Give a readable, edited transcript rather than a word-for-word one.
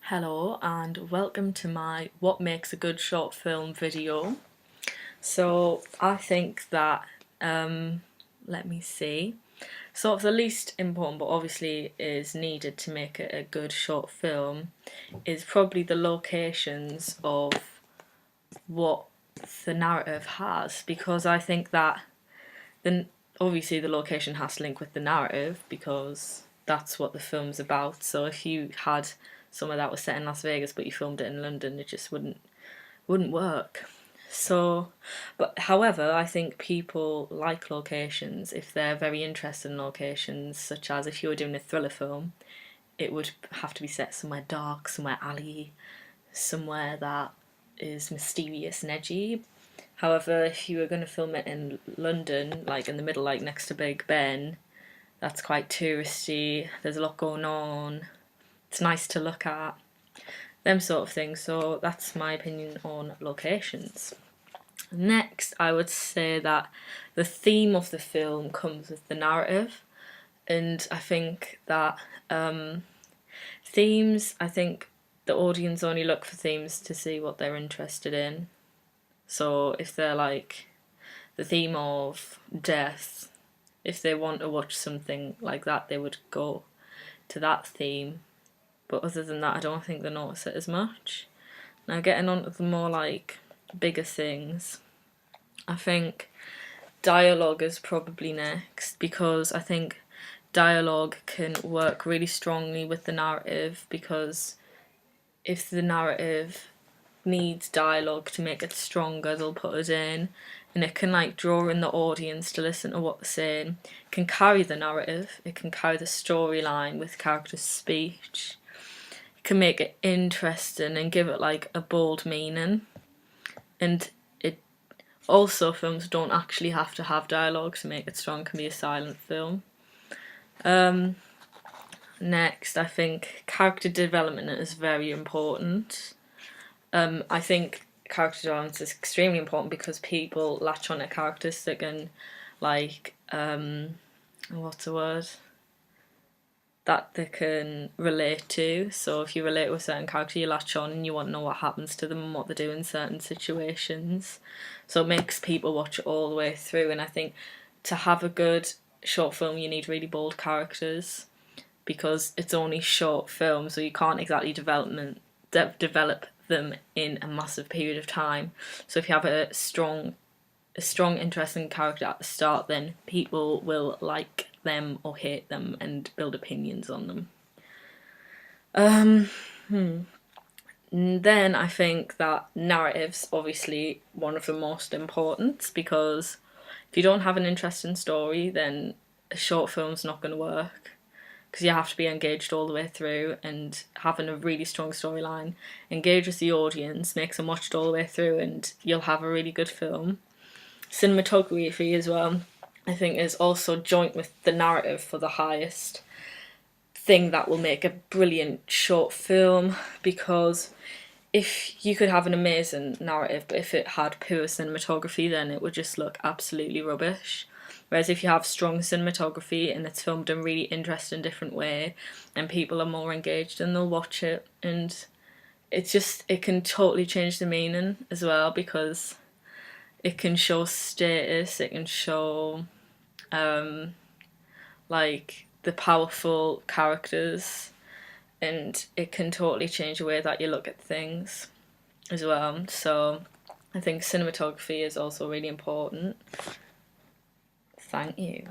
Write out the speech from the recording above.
Hello and welcome to my What Makes a Good Short Film video. So I think that, let me see, sort of the least important but obviously is needed to make it a good short film is probably the locations of what the narrative has, because I think that obviously the location has to link with the narrative because that's what the film's about. So if you had somewhere that was set in Las Vegas but you filmed it in London, it just wouldn't work. So, but however, I think people like locations if they're very interested in locations, such as if you were doing a thriller film, it would have to be set somewhere dark, somewhere alley, somewhere that is mysterious and edgy. However, if you were going to film it in London, like in the middle, like next to Big Ben, that's quite touristy, there's a lot going on, it's nice to look at, them sort of things. So that's my opinion on locations. Next, I would say that the theme of the film comes with the narrative, and I think that themes, I think the audience only look for themes to see what they're interested in. So if they're like the theme of death, if they want to watch something like that, they would go to that theme. But other than that, I don't think they notice it as much. Now, getting on to the more like bigger things, I think dialogue is probably next, because I think dialogue can work really strongly with the narrative, because if the narrative needs dialogue to make it stronger, they'll put it in, and it can like draw in the audience to listen to what they're saying. It can carry the narrative, it can carry the storyline with characters' speech, it can make it interesting and give it like a bold meaning. And it also, films don't actually have to have dialogue to make it strong, it can be a silent film. Next, I think character development is very important. I think character development is extremely important because people latch on to characters that can, like, what's the word? That they can relate to. So if you relate to a certain character, you latch on and you want to know what happens to them and what they do in certain situations. So it makes people watch it all the way through. And I think to have a good short film, you need really bold characters, because it's only short film, so you can't exactly develop them in a massive period of time. So if you have a strong, interesting character at the start, then people will like them or hate them and build opinions on them. Then I think that narrative's obviously one of the most important, because if you don't have an interesting story, then a short film's not going to work, because you have to be engaged all the way through, and having a really strong storyline engages the audience, makes them watch it all the way through, and you'll have a really good film. Cinematography as well, I think, is also joint with the narrative for the highest thing that will make a brilliant short film, because if you could have an amazing narrative but if it had poor cinematography, then it would just look absolutely rubbish. Whereas if you have strong cinematography and it's filmed in a really interesting, different way, and people are more engaged and they'll watch it, and it can totally change the meaning as well, because it can show status, it can show like the powerful characters, and it can totally change the way that you look at things as well. So I think cinematography is also really important. Thank you.